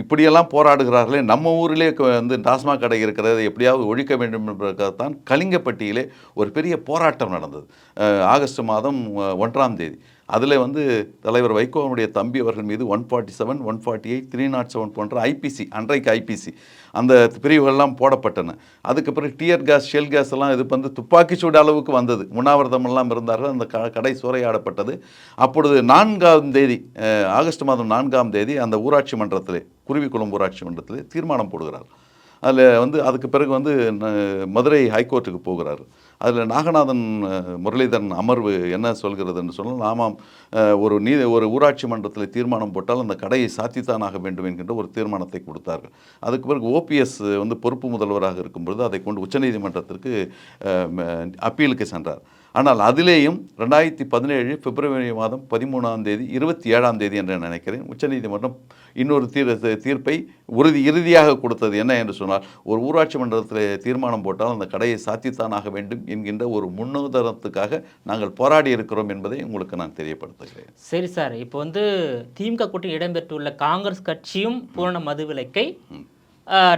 இப்படியெல்லாம் போராடுகிறார்களே, நம்ம ஊரிலே வந்து டாஸ்மாக் கடை இருக்கிறது எப்படியாவது ஒழிக்க வேண்டும் என்பதற்காகத்தான் கலிங்கப்பட்டியிலே ஒரு பெரிய போராட்டம் நடந்தது ஆகஸ்ட் மாதம் 1ஆம் தேதி. அதில் வந்து தலைவர் வைகோவனுடைய தம்பி அவர்கள் மீது 147, 148, 307 போன்ற ஐபிசி, அன்றைக்கு ஐபிசி அந்த பிரிவுகள்லாம் போடப்பட்டன. அதுக்கு பிறகு டியர் கேஸ், ஷெல் கேஸ் எல்லாம் இது வந்து துப்பாக்கி சூடு அளவுக்கு வந்தது. உண்ணாவிரதமெல்லாம் இருந்தார்கள். அந்த கடை சூறையாடப்பட்டது. அப்பொழுது 4ஆம் தேதி, ஆகஸ்ட் மாதம் 4ஆம் தேதி அந்த ஊராட்சி மன்றத்திலே, குருவிக்குளம் ஊராட்சி மன்றத்திலே தீர்மானம் போடுகிறார். அதில் வந்து அதுக்கு பிறகு வந்து மதுரை ஹைகோர்ட்டுக்கு போகிறார். அதில் நாகநாதன் முரளிதரன் அமர்வு என்ன சொல்கிறதுன்னு சொன்னால், ஆமாம், ஒரு ஊராட்சி மன்றத்தில் தீர்மானம் போட்டால் அந்த கடையை சாத்தித்தான் ஆக வேண்டும் என்கின்ற ஒரு தீர்மானத்தை கொடுத்தார்கள். அதுக்கு பிறகு ஓபிஎஸ் வந்து பொறுப்பு முதல்வராக இருக்கும்பொழுது அதை கொண்டு உச்சநீதிமன்றத்திற்கு அப்பீலுக்கு சென்றார். ஆனால் அதிலேயும் 2017 பிப்ரவரி மாதம் 13ஆம் தேதி 27ஆம் தேதி என்று நினைக்கிறேன் உச்சநீதிமன்றம் இன்னொரு தீர்ப்பை இறுதியாக கொடுத்தது. என்ன என்று சொன்னால், ஒரு ஊராட்சி மன்றத்தில் தீர்மானம் போட்டால் அந்த கடையை சாத்தித்தான் ஆக வேண்டும் என்கின்ற ஒரு முன்னுதாரணத்துக்காக நாங்கள் போராடி இருக்கிறோம் என்பதை உங்களுக்கு நான் தெரியப்படுத்துகிறேன். சரி சார், இப்போ வந்து திமுக கூட்டணி இடம்பெற்றுள்ள காங்கிரஸ் கட்சியும் பூரண மதுவிலக்கை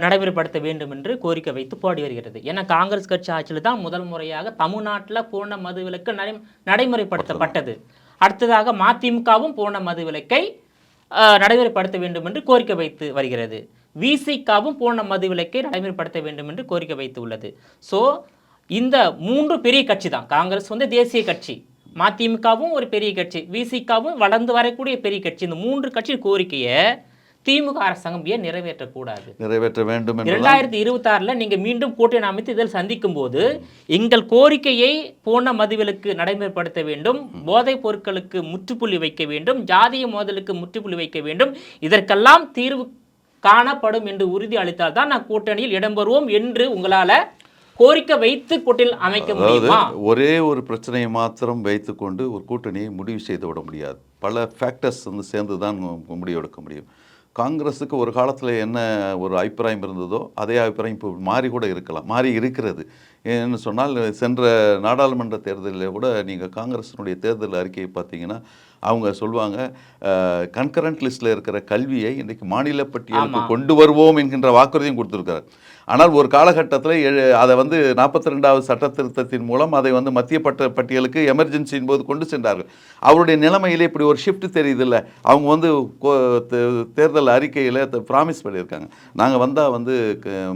நடைமுறைப்படுத்த வேண்டும் என்று கோரிக்கை வைத்து போராடி வருகிறது. ஏன்னா காங்கிரஸ் கட்சி ஆட்சியில் தான் முதல் முறையாக தமிழ்நாட்டில் பூரண மதுவிலக்கு நடைமுறைப்படுத்தப்பட்டது. அடுத்ததாக மதிமுகவும் பூரண மதுவிலக்கை நடைமுறைப்படுத்த வேண்டும் என்று கோரிக்கை வைத்து வருகிறது. விசிகாவும் பூரண மதுவிலக்கை நடைமுறைப்படுத்த வேண்டும் என்று கோரிக்கை வைத்து உள்ளது. ஸோ இந்த 3 பெரிய கட்சி தான். காங்கிரஸ் வந்து தேசிய கட்சி, மதிமுகவும் ஒரு பெரிய கட்சி, விசிகாவும் வளர்ந்து வரக்கூடிய பெரிய கட்சி. இந்த 3 கட்சியின் கோரிக்கையை திமுக அரசாங்கம் ஏன் நிறைவேற்றக்கூடாது? நிறைவேற்ற வேண்டும். 2026 நீங்க மீண்டும் கூட்டணி அமைத்து இதில் சந்திக்கும் போது எங்கள் கோரிக்கையை பூர்ண மதுவிலக்கு நடைமுறைப்படுத்த வேண்டும், போதைப் பொருட்களுக்கு முற்றுப்புள்ளி வைக்க வேண்டும், ஜாதிய மோதலுக்கு முற்றுப்புள்ளி வைக்க வேண்டும், இதற்கெல்லாம் தீர்வு காணப்படும் என்று உறுதி அளித்தால் தான் நான் கூட்டணியில் இடம்பெறுவோம் என்று உங்களால கோரிக்கை வைத்து கூட்டணி அமைக்க முடியுமா? ஒரே ஒரு பிரச்சனையை மாத்திரம் வைத்துக்கொண்டு ஒரு கூட்டணியை முடிவு செய்து விட முடியாது. பல ஃபேக்டர்ஸ் வந்து சேர்ந்து தான் முடிவெடுக்க முடியும். காங்கிரஸுக்கு ஒரு காலத்தில் என்ன ஒரு அபிப்பிராயம் இருந்ததோ அதே அபிப்பிராயம் இப்போ மாறி கூட இருக்கலாம், மாறி இருக்கிறது. ஏன்னு சொன்னால், சென்ற நாடாளுமன்ற தேர்தலில் கூட நீங்கள் காங்கிரஸினுடைய தேர்தல் அறிக்கையை பார்த்தீங்கன்னா அவங்க சொல்லுவாங்க, கன்கரண்ட் லிஸ்ட்டில் இருக்கிற கல்வியை இன்றைக்கு மாநில பட்டியலுக்கு கொண்டு வருவோம் என்கின்ற வாக்குறுதியும் கொடுத்துருக்காரு. ஆனால் ஒரு காலகட்டத்தில் அதை வந்து 42வது சட்ட திருத்தத்தின் மூலம் அதை வந்து மத்திய பட்டியலுக்கு எமர்ஜென்சியின் போது கொண்டு சென்றார்கள். அவருடைய நிலைமையிலே இப்படி ஒரு ஷிஃப்ட் தெரியுதில்ல. அவங்க வந்து தேர்தல் அறிக்கையில் ப்ராமிஸ் பண்ணியிருக்காங்க, நாங்கள் வந்தால் வந்து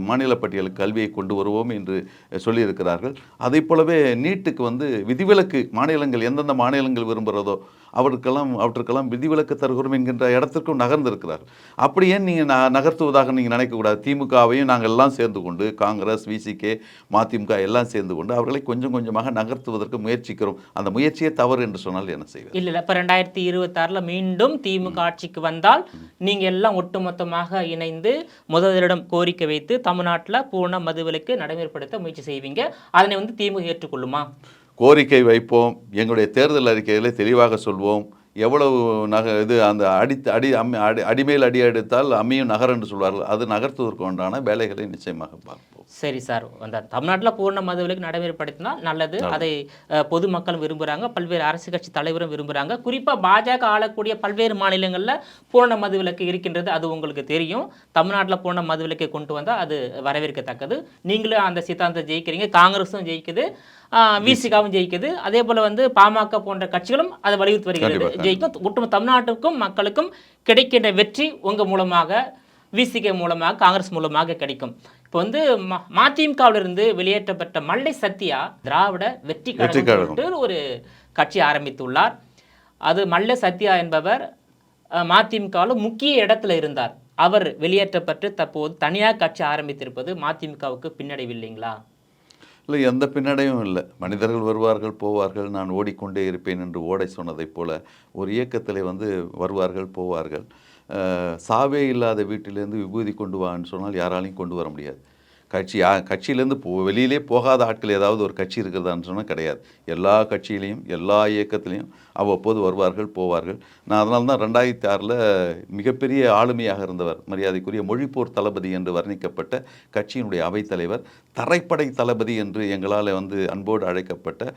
மாநில பட்டியலுக்கு கல்வியை கொண்டு வருவோம் என்று சொல்லியிருக்கிறார்கள். அதே போலவே நீட்டுக்கு வந்து விதிவிலக்கு மாநிலங்கள் எந்தெந்த மாநிலங்கள் விரும்புகிறதோ அவற்றுக்கெல்லாம் விதிவிலக்கு தருகிறோம் என்கின்ற இடத்திற்கும் நகர்ந்திருக்கிறார். அப்படி ஏன் நீங்கள் நகர்த்துவதாக நீங்கள் நினைக்கக்கூடாது? திமுகவையும் நாங்கள் எல்லாம் சேர்ந்து கொண்டு, காங்கிரஸ், விசிகே, மதிமுக எல்லாம் சேர்ந்து கொண்டு அவர்களை கொஞ்சம் கொஞ்சமாக நகர்த்துவதற்கு முயற்சிக்கிறோம். அந்த முயற்சியே தவறு என்று சொன்னால் என்ன செய்வது? இல்லை, இப்போ 2026 மீண்டும் திமுக ஆட்சிக்கு வந்தால் நீங்கள் எல்லாம் ஒட்டுமொத்தமாக இணைந்து முதலிடம் கோரிக்கை வைத்து தமிழ்நாட்டில் பூர்ண மதுவிலக்கு நடைமுறைப்படுத்த முயற்சி செய்வீங்க. அதனை வந்து திமுக ஏற்றுக்கொள்ளுமா? கோரிக்கை வைப்போம், எங்களுடைய தேர்தல் அறிக்கைகளை தெளிவாக சொல்வோம். எவ்வளவு இது அந்த அடிமேல் அடி எடுத்தால் அம்மியும் நகர் என்று சொல்வார்கள், அது நகர்த்துவதற்கு உண்டான வேலைகளை நிச்சயமாக பார்ப்போம். சரி சார், அந்த தமிழ்நாட்டில் பூர்ண மதுவிலக்கு நடைமுறைப்படுத்தினால் நல்லது. அதை பொதுமக்கள் விரும்புகிறாங்க, பல்வேறு அரசியல் கட்சி தலைவரும் விரும்புகிறாங்க. குறிப்பாக பாஜக ஆளக்கூடிய பல்வேறு மாநிலங்களில் பூர்ண மதுவிலக்கு இருக்கின்றது, அது உங்களுக்கு தெரியும். தமிழ்நாட்டில் பூர்ண மதுவிலக்கை கொண்டு வந்தால் அது வரவேற்கத்தக்கது. நீங்களும் அந்த சித்தாந்தத்தை ஜெயிக்கிறீங்க, காங்கிரஸும் ஜெயிக்குது, விசிகாவும் ஜெயிக்குது. அதே போல வந்து பாமக போன்ற கட்சிகளும் அதை வலியுறுத்தி வருகிறது, ஜெயிக்கும். ஒட்டுமொத்த தமிழ்நாட்டுக்கும் மக்களுக்கும் கிடைக்கின்ற வெற்றி உங்கள் மூலமாக, விசிகே மூலமாக, காங்கிரஸ் மூலமாக கிடைக்கும். இப்போ வந்து மதிமுகவிலிருந்து வெளியேற்றப்பட்ட மல்லை சத்யா திராவிட வெற்றி கழகம் ஒரு கட்சி ஆரம்பித்துள்ளார். அது மல்லை சத்யா என்பவர் மதிமுகவில் முக்கிய இடத்துல இருந்தார். அவர் வெளியேற்றப்பட்டு தற்போது தனியாக கட்சி ஆரம்பித்திருப்பது மதிமுகவுக்கு பின்னடைவில்லைங்களா? இல்லை, எந்த பின்னடையும் இல்லை. மனிதர்கள் வருவார்கள் போவார்கள், நான் ஓடிக்கொண்டே இருப்பேன் என்று ஓடை சொன்னதைப் போல ஒரு இயக்கத்தில் வந்து வருவார்கள் போவார்கள். சாவே இல்லாத வீட்டிலேருந்து விபூதி கொண்டு வான்னு சொன்னால் யாராலையும் கொண்டு வர முடியாது. கட்சியிலேருந்து வெளியிலே போகாத ஆட்கள் ஏதாவது ஒரு கட்சி இருக்கிறதான்னு சொன்னால் கிடையாது. எல்லா கட்சியிலையும் எல்லா இயக்கத்திலையும் அவ்வப்போது வருவார்கள் போவார்கள். நான் அதனால தான் 2006 மிகப்பெரிய ஆளுமையாக இருந்தவர், மரியாதைக்குரிய மொழிப்போர் தளபதி என்று வர்ணிக்கப்பட்ட கட்சியினுடைய அவைத்தலைவர், தரைப்படை தளபதி என்று எங்களால் வந்து அன்போடு அழைக்கப்பட்ட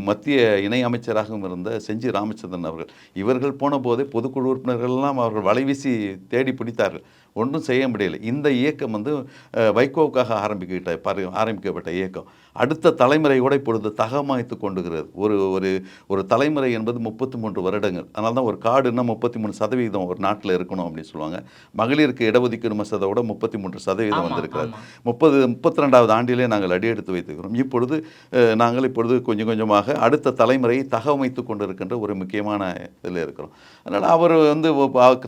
மத்திய இணை அமைச்சராகவும் இருந்த செஞ்சி ராமச்சந்திரன் அவர்கள். இவர்கள் போன போதே பொதுக்குழு உறுப்பினர்கள்லாம் அவர்கள் வலைவீசி தேடி பிடித்தார்கள், ஒன்றும் செய்ய முடியலை. இந்த இயக்கம் வந்து வைகோவுக்காக ஆரம்பிக்கப்பட்ட இயக்கம் அடுத்த தலைமுறையோட இப்பொழுது தகமாய்த்து கொண்டுகிறது. ஒரு தலைமுறை என்பது 33 வருடங்கள். அதனால தான் ஒரு காடுன்னா 33% ஒரு நாட்டில் இருக்கணும் அப்படின்னு சொல்லுவாங்க. மகளிருக்கு இடஒதுக்கீடு மசோதாவோட 33% வந்திருக்கிறது. 32வது ஆண்டிலே நாங்கள் அடியெடுத்து வைத்திருக்கிறோம். நாங்கள் இப்பொழுது கொஞ்சம் கொஞ்சமாக அடுத்த தலைமுறையை தகவமைத்து கொண்டிருக்கின்ற ஒரு முக்கியமான இதில் இருக்கிறோம். அதனால் அவர் வந்து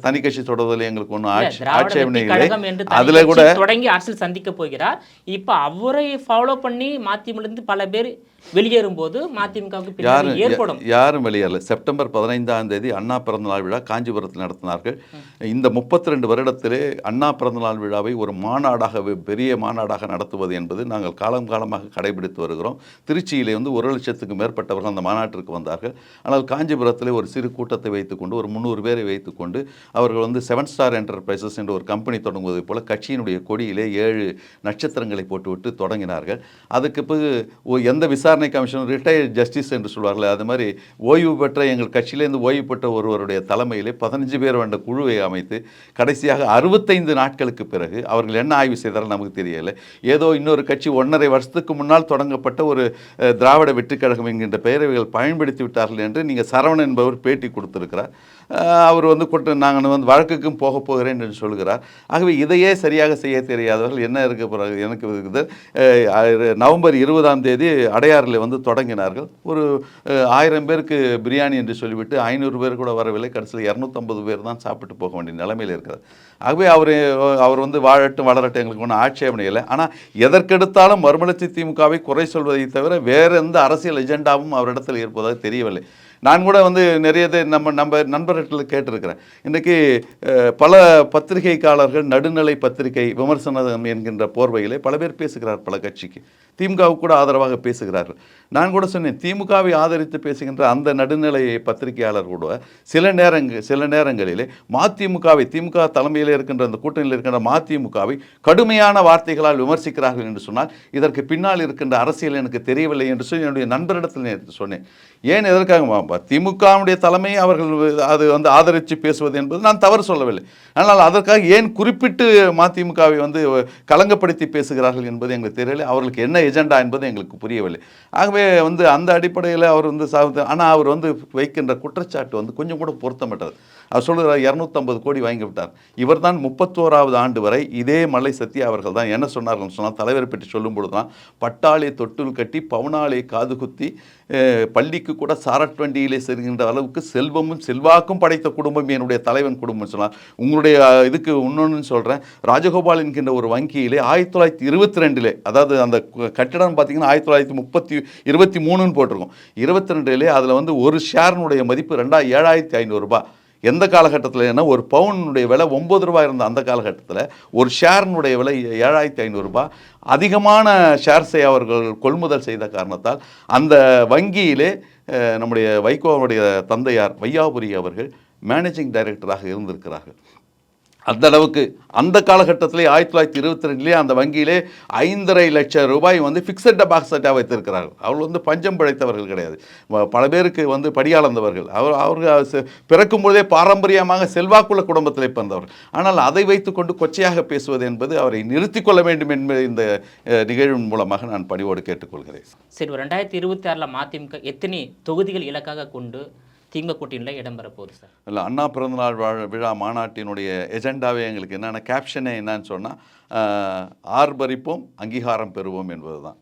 தனி கட்சி தொடர்வதில் எங்களுக்கு ஒன்றும் ஆட்சேபம் ஆட்சேபனைகளை என்று அதுல கூட தொடங்கி அரசியல் சந்திக்க போகிறார். இப்ப அவரை ஃபாலோ பண்ணி மதிமுக பல பேர் வெளியேறும் போது மதிமுகவுக்கு ஏற்படும். யாரும் வெளியேறல. செப்டம்பர் 15ஆம் தேதி அண்ணா பிறந்தநாள் விழா காஞ்சிபுரத்தில் நடத்தினார்கள். இந்த 32 வருடத்திலே அண்ணா பிறந்தநாள் விழாவை ஒரு மாநாடாக, பெரிய மாநாடாக நடத்துவது என்பது நாங்கள் காலமாக கடைபிடித்து வருகிறோம். திருச்சியிலே 1,00,000க்கு மேற்பட்டவர்கள் அந்த மாநாட்டிற்கு வந்தார்கள். ஆனால் காஞ்சிபுரத்திலே ஒரு சிறு கூட்டத்தை வைத்துக்கொண்டு, ஒரு 300 பேரை வைத்துக்கொண்டு அவர்கள் 7 ஸ்டார் என்டர்பிரைசஸ் என்ற ஒரு கம்பெனி தொடங்குவதை போல கட்சியினுடைய கொடியிலே 7 நட்சத்திரங்களை போட்டுவிட்டு தொடங்கினார்கள். அதுக்கு பிறகு எந்த விசாரணை கமிஷன், ரிட்டையர்ட் ஜஸ்டிஸ் என்று சொல்வார்கள், அது மாதிரி ஓய்வு பெற்ற, எங்கள் கட்சியிலேருந்து ஓய்வு பெற்ற ஒருவருடைய தலைமையிலே 15 பேர் கொண்ட குழுவை அமைத்து கடைசியாக 65 நாட்களுக்கு பிறகு அவர்கள் என்ன ஆய்வு செய்தார்கள் நமக்கு தெரியலை. ஏதோ இன்னொரு கட்சி 1.5 வருஷத்துக்கு முன்னால் தொடங்கப்பட்ட ஒரு திராவிட வெற்றிக் கழகம் என்கின்ற பெயரை இவர்கள் பயன்படுத்தி விட்டார்கள் என்று நீங்கள் சரவணன் என்பவர் பேட்டி கொடுத்திருக்கிறார். அவர் நாங்கள் வழக்குக்கும் போகிறேன் என்று சொல்கிறார். ஆகவே இதையே சரியாக செய்ய தெரியாதவர்கள் என்ன இருக்க போகிறாங்க எனக்கு இருக்குது. நவம்பர் 20ஆம் தேதி அடையாறில் தொடங்கினார்கள். ஒரு 1000 பேருக்கு பிரியாணி என்று சொல்லிவிட்டு 500 பேர் கூட வரவில்லை. கடைசியில் 250 பேர் தான் சாப்பிட்டு போக வேண்டிய நிலைமையில் இருக்கிறார். ஆகவே அவர் வாழட்டும் வளரட்டும், எங்களுக்கு ஒன்றும் ஆட்சேபனை இல்லை. ஆனால் எதற்கெடுத்தாலும் மறுமலர்ச்சி திமுகவை குறை சொல்வதை தவிர வேறு எந்த அரசியல் எஜெண்டாவும் அவரிடத்தில் இருப்பதாக தெரியவில்லை. நான் கூட நிறைய நம்ம நண்பர்கள் கேட்டிருக்கிறேன். இன்றைக்கி பல பத்திரிகைக்காரர்கள் நடுநிலை பத்திரிகை விமர்சனம் என்கின்ற போர்வையிலே பல பேர் பேசுகிறார். பல கட்சிக்கு திமுகவுக்கு கூட ஆதரவாக பேசுகிறார்கள். நான் கூட சொன்னேன், திமுகவை ஆதரித்து பேசுகின்ற அந்த நடுநிலை பத்திரிகையாளர் கூட சில நேரங்களிலே மதிமுகவை, திமுக தலைமையில் இருக்கின்ற அந்த கூட்டணியில் இருக்கின்ற மதிமுகவை கடுமையான வார்த்தைகளால் விமர்சிக்கிறார்கள் என்று சொன்னால் இதற்கு பின்னால் இருக்கின்ற அரசியல் எனக்கு தெரியவில்லை என்று சொல்லி என்னுடைய நண்பரிடத்தில் சொன்னேன். ஏன் எதற்காக திமுகவுடைய தலைமை அவர்கள் அது ஆதரித்து பேசுவது என்பது நான் தவறு சொல்லவில்லை. ஆனால் அதற்காக ஏன் குறிப்பிட்டு மதிமுகவை களங்கப்படுத்தி பேசுகிறார்கள் என்பது எங்களுக்கு தெரியவில்லை. அவர்களுக்கு என்ன எஜெண்டா என்பது எங்களுக்கு புரியவில்லை. ஆகவே அந்த அடிப்படையில் அவர் ஆனால் அவர் வைக்கின்ற குற்றச்சாட்டு கொஞ்சம் கூட பொருத்தமற்றது. அவர் சொல்கிறார் 250 கோடி வாங்கிவிட்டார். இவர் தான் 31வது ஆண்டு வரை இதே மலை சத்யா அவர்கள் தான் என்ன சொன்னார்கள் சொன்னால், தலைவரை பற்றி சொல்லும் பொழுது தான் பட்டாளை தொட்டில் கட்டி பவுனாலை காது குத்தி பள்ளிக்கு கூட சாரட் வண்டியிலே செல்கின்ற அளவுக்கு செல்வமும் செல்வாக்கும் படைத்த குடும்பம் என்னுடைய தலைவன் குடும்பம் சொன்னார். உங்களுடைய இதுக்கு இன்னொன்று சொல்கிறேன், ராஜகோபால் என்கின்ற ஒரு வங்கியிலே 1922 அதாவது அந்த கட்டிடம் பார்த்தீங்கன்னா 1923 போட்டிருக்கோம். 22 அதில் ஒரு ஷேர்னுடைய மதிப்பு 7,500 ரூபாய். எந்த காலகட்டத்தில் என்ன, ஒரு பவுனுடைய விலை 9 ரூபாய் இருந்த அந்த காலகட்டத்தில் ஒரு ஷேர்னுடைய விலை 7,500 ரூபாய். அதிகமான ஷேர்ஸை அவர்கள் கொள்முதல் செய்த காரணத்தால் அந்த வங்கியிலே நம்முடைய வைகோவுடைய தந்தையார் வையாபுரி அவர்கள் மேனேஜிங் டைரக்டராக இருந்திருக்கிறார்கள். அந்த அளவுக்கு அந்த காலகட்டத்திலே 1922 அந்த வங்கியிலே 5,50,000 லட்சம் ரூபாய் ஃபிக்ஸட் டெபாசிட்டாக வைத்திருக்கிறார்கள். அவர்கள் பஞ்சம் பிழைத்தவர்கள் கிடையாது. பல பேருக்கு படியாளந்தவர்கள். அவர்கள் பிறக்கும் பொழுதே பாரம்பரியமாக செல்வாக்குள்ள குடும்பத்திலே பிறந்தவர்கள். ஆனால் அதை வைத்துக்கொண்டு கொச்சையாக பேசுவது என்பது அவரை நிறுத்திக் கொள்ள வேண்டும் என்பது இந்த நிகழ்வின் மூலமாக நான் பணிவோடு கேட்டுக்கொள்கிறேன். சரி, 2026 மதிமுக எத்தனை தொகுதிகள் இலக்காக கொண்டு திமுக கூட்டணியில் இடம்பெற போகுது சார்? இல்லை, அண்ணா பிறந்தநாள் விழா மாநாட்டினுடைய எஜெண்டாவே எங்களுக்கு என்னென்ன கேப்ஷனே என்னன்னு சொன்னால், ஆர்ப்பரிப்போம் அங்கீகாரம் பெறுவோம் என்பது தான்.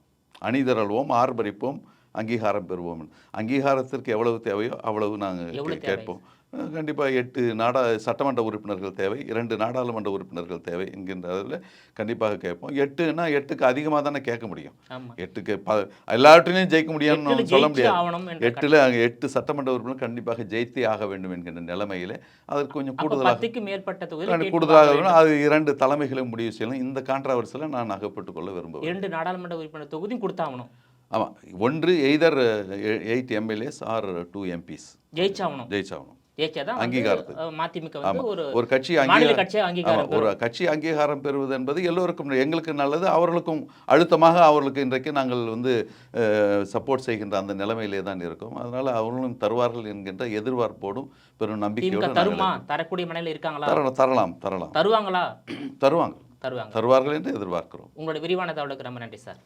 அணிதிரள்வோம், ஆர்ப்பரிப்போம், அங்கீகாரம் பெறுவோம். அங்கீகாரத்திற்கு எவ்வளவு தேவையோ அவ்வளவு நாங்கள் கேட்போம். கண்டிப்பாக 8 சட்டமன்ற உறுப்பினர்கள் தேவை, 2 நாடாளுமன்ற உறுப்பினர்கள் தேவை என்கின்றதில் கண்டிப்பாக கேட்போம். 8ன்னா 8க்கு அதிகமாக தானே கேட்க முடியும். 8க்கு எல்லாவற்றிலையும் ஜெயிக்க முடியும்னு சொல்ல முடியாது. 8 சட்டமன்ற உறுப்பினர் கண்டிப்பாக ஜெயித்தே ஆக வேண்டும் என்கின்ற நிலைமையிலே அதற்கு கொஞ்சம் கூடுதலாக அது 2 தலைமைகளும் முடிவு செய்யலாம். இந்த கான்ட்ராவர்சியில் நான் அகப்பட்டுக் கொள்ள விரும்புவேன். 2 நாடாளுமன்ற உறுப்பினர் தொகுதியும் கொடுத்தாகணும். ஆமாம், ஒன்று எய்தர் 8 MLAs ஆர் 2 MPs ஜெயிச்சாகணும். ஒரு கட்சி அங்கீகாரம் பெறுவது என்பது எல்லோருக்கும், எங்களுக்கு நல்லது, அவர்களுக்கும் அழுத்தமாக அவர்களுக்கு இன்றைக்கு நாங்கள் சப்போர்ட் செய்கின்ற அந்த நிலைமையிலே தான் இருக்கும். அதனால அவர்களும் தருவார்கள் என்கின்ற எதிர்பார்ப்போடும் பெரும் நம்பிக்கையோடு தரக்கூடிய மனநிலை இருக்காங்களா? தருவார்கள் என்று எதிர்பார்க்கிறோம். உங்களுடைய விரிவான தகவலுக்கு ரொம்ப நன்றி சார்.